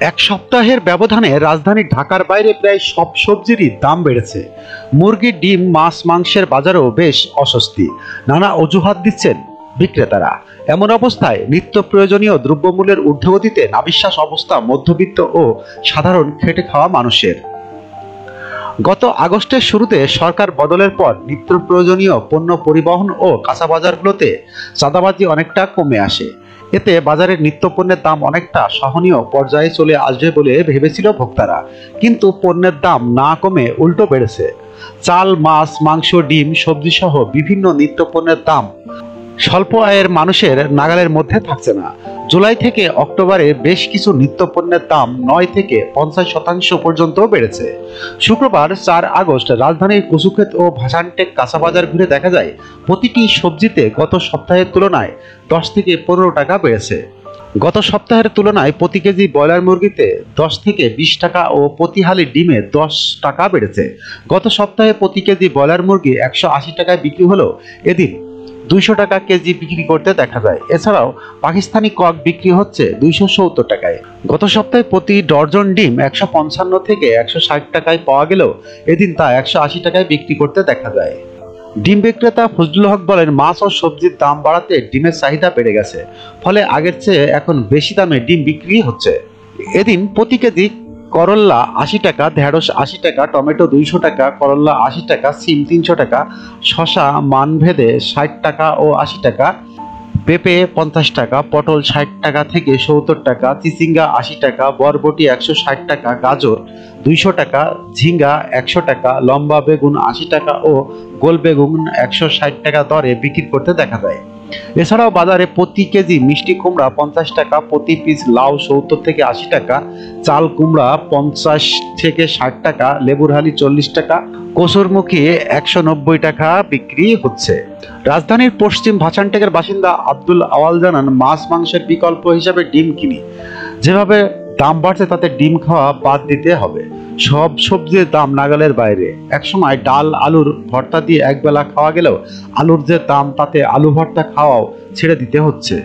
এক সপ্তাহের ব্যবধানে রাজধানী ঢাকার বাইরে প্রায় সব সবজিরই দাম বেড়েছে। মুরগি, ডিম, মাছ, মাংসের বাজারেও বেশ অস্বস্তি। নানা অজুহাত দিচ্ছেন বিক্রেতারা। এমন অবস্থায় নিত্য প্রয়োজনীয় দ্রব্যমূল্যের ঊর্ধ্বগতিতে নাভিশ্বাস অবস্থা মধ্যবিত্ত ও সাধারণ খেটে খাওয়া মানুষের। গত আগস্টের শুরুতে সরকার বদলের পর নিত্য প্রয়োজনীয় পণ্য পরিবহন ও কাঁচা বাজারগুলোতে চাঁদাবাজি অনেকটা কমে আসে। এতে বাজারের নিত্যপণ্যের দাম অনেকটা সহনীয় পর্যায়ে চলে আসবে বলে ভেবেছিল ভোক্তারা, কিন্তু পণ্যের দাম না কমে উল্টো বেড়েছে। চাল, মাছ, মাংস, ডিম, সবজি সহ বিভিন্ন নিত্যপণ্যের দাম স্বল্প আয়ের মানুষের নাগালের মধ্যে থাকছে না। জুলাই থেকে অক্টোবরে বেশ কিছু নিত্যপণ্যের দাম 9 থেকে 50% পর্যন্ত বেড়েছে। শুক্রবার 4 আগস্ট রাজধানীর কচুক্ষেত ও ভাসানটেক কাঁচা বাজার ঘুরে দেখা যায় প্রতিটি সবজিতে গত সপ্তাহের তুলনায় 10 থেকে 15 টাকা বেড়েছে। গত সপ্তাহের তুলনায় প্রতি কেজি ব্রয়লার মুরগিতে 10 থেকে 20 টাকা ও প্রতি হালি ডিমে 10 টাকা বেড়েছে। গত সপ্তাহে প্রতি কেজি ব্রয়লার মুরগি 180 টাকায় বিক্রি হলেও এদিন 200 টাকা কেজি বিক্রি করতে দেখা যায়। এছাড়াও পাকিস্তানি কক বিক্রি হচ্ছে 270 টাকায়। গত সপ্তাহে প্রতি ডর্জন ডিম 155 থেকে 160 টাকায় পাওয়া গেলেও এদিন তা 180 টাকায় বিক্রি করতে দেখা যায়। ডিম বিক্রেতা ফজলুল হক বলেন, মাছ ও সবজির দাম বাড়াতে ডিমের চাহিদা বেড়ে গেছে, ফলে আগের চেয়ে এখন বেশি দামে ডিম বিক্রি হচ্ছে। এদিন প্রতি কেজি করল্লা 80 টাকা, ঢেঁড়স 80 টাকা, টমেটো 200 টাকা, করল্লা 80 টাকা, সিম 300 টাকা, শসা মানভেদে 60 টাকা ও 80 টাকা, পেঁপে 50 টাকা, পটল 60 টাকা থেকে 70 টাকা, চিচিঙ্গা 80 টাকা, বরবটি 160 টাকা, গাজর 200 টাকা, ঝিঙ্গা 100 টাকা, লম্বা বেগুন 80 টাকা ও গোল বেগুন 160 টাকা দরে বিক্রি করতে দেখা যায়। এছাড়াও বাজারে প্রতি কেজি মিষ্টি কুমড়া 50 টাকা, প্রতি পিস লাউ 70 থেকে 80 টাকা, চাল কুমড়া 50 থেকে 60 টাকা, লেবুর হালি 40 টাকা, কচুরমুখী 190 টাকা বিক্রি হচ্ছে। রাজধানীর পশ্চিম ভাসানটেকের বাসিন্দা আব্দুল আওয়াল জানান, মাছ মাংসের বিকল্প হিসাবে ডিম কিনি। যেভাবে দাম বাড়ছে তাতে ডিম খাওয়া বাদ দিতে হবে। সব সবজির দাম নাগালের বাইরে। একসময় ডাল আলুর ভর্তা দিয়ে একবেলা খাওয়া গেলেও আলুর যে দাম তাতে আলু ভর্তা খাওয়াও ছেড়ে দিতে হচ্ছে।